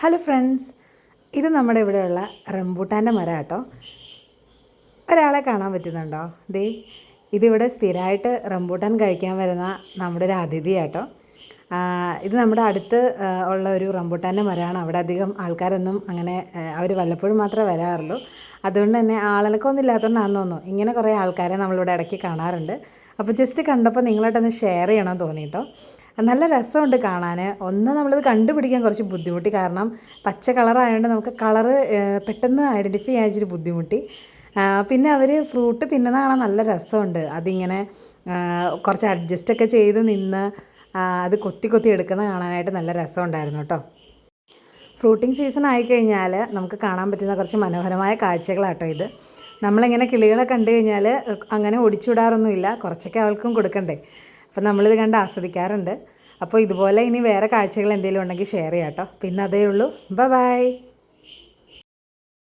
Hello friends, ഇത് നമ്മുടെ ഇവിടെയുള്ള റംബൂട്ടാൻ്റെ മരം കേട്ടോ. ഒരാളെ കാണാൻ പറ്റുന്നുണ്ടോ? ദേ ഇതിവിടെ സ്ഥിരമായിട്ട് റംബൂട്ടാൻ കഴിക്കാൻ വരുന്ന നമ്മുടെ ഒരു അതിഥി കേട്ടോ. ഇത് നമ്മുടെ അടുത്ത് ഉള്ള ഒരു റംബൂട്ടാൻ്റെ മരമാണ്. അവിടെ അധികം ആൾക്കാരൊന്നും അങ്ങനെ അവർ വല്ലപ്പോഴും മാത്രമേ വരാറുള്ളൂ. അതുകൊണ്ട് തന്നെ ആളനക്കൊന്നും ഇല്ലാത്തതുകൊണ്ടാണെന്ന് തോന്നുന്നു ഇങ്ങനെ കുറേ ആൾക്കാരെ നമ്മളിവിടെ ഇടയ്ക്ക് കാണാറുണ്ട്. അപ്പോൾ ജസ്റ്റ് കണ്ടപ്പോൾ നിങ്ങളായിട്ടൊന്ന് ഷെയർ ചെയ്യണമെന്ന് തോന്നി കേട്ടോ. നല്ല രസമുണ്ട് കാണാൻ. ഒന്ന് നമ്മളിത് കണ്ടുപിടിക്കാൻ കുറച്ച് ബുദ്ധിമുട്ടി, കാരണം പച്ച കളറായതുകൊണ്ട് നമുക്ക് കളറ് പെട്ടെന്ന് ഐഡൻറ്റിഫൈ ചെയ്യാൻ ഇച്ചിരി ബുദ്ധിമുട്ടി. പിന്നെ അവർ ഫ്രൂട്ട് തിന്നുന്ന കാണാൻ നല്ല രസമുണ്ട്. അതിങ്ങനെ കുറച്ച് അഡ്ജസ്റ്റൊക്കെ ചെയ്ത് നിന്ന് അത് കൊത്തി കൊത്തി എടുക്കുന്ന കാണാനായിട്ട് നല്ല രസമുണ്ടായിരുന്നു കേട്ടോ. ഫ്രൂട്ടിങ് സീസൺ ആയിക്കഴിഞ്ഞാൽ നമുക്ക് കാണാൻ പറ്റുന്ന കുറച്ച് മനോഹരമായ കാഴ്ചകളാട്ടോ ഇത്. നമ്മളിങ്ങനെ കിളികളെ കണ്ടു കഴിഞ്ഞാൽ അങ്ങനെ ഒടിച്ചുവിടാറൊന്നുമില്ല, കുറച്ചൊക്കെ അവൾക്കും കൊടുക്കണ്ടേ. അപ്പോൾ നമ്മളിത് കണ്ട് ആസ്വദിക്കാറുണ്ട്. അപ്പോൾ ഇതുപോലെ ഇനി വേറെ കാഴ്ചകൾ എന്തെങ്കിലും ഉണ്ടെങ്കിൽ ഷെയർ ചെയ്യാം കേട്ടോ. പിന്നെ അതേ ഉള്ളൂ. ബൈ.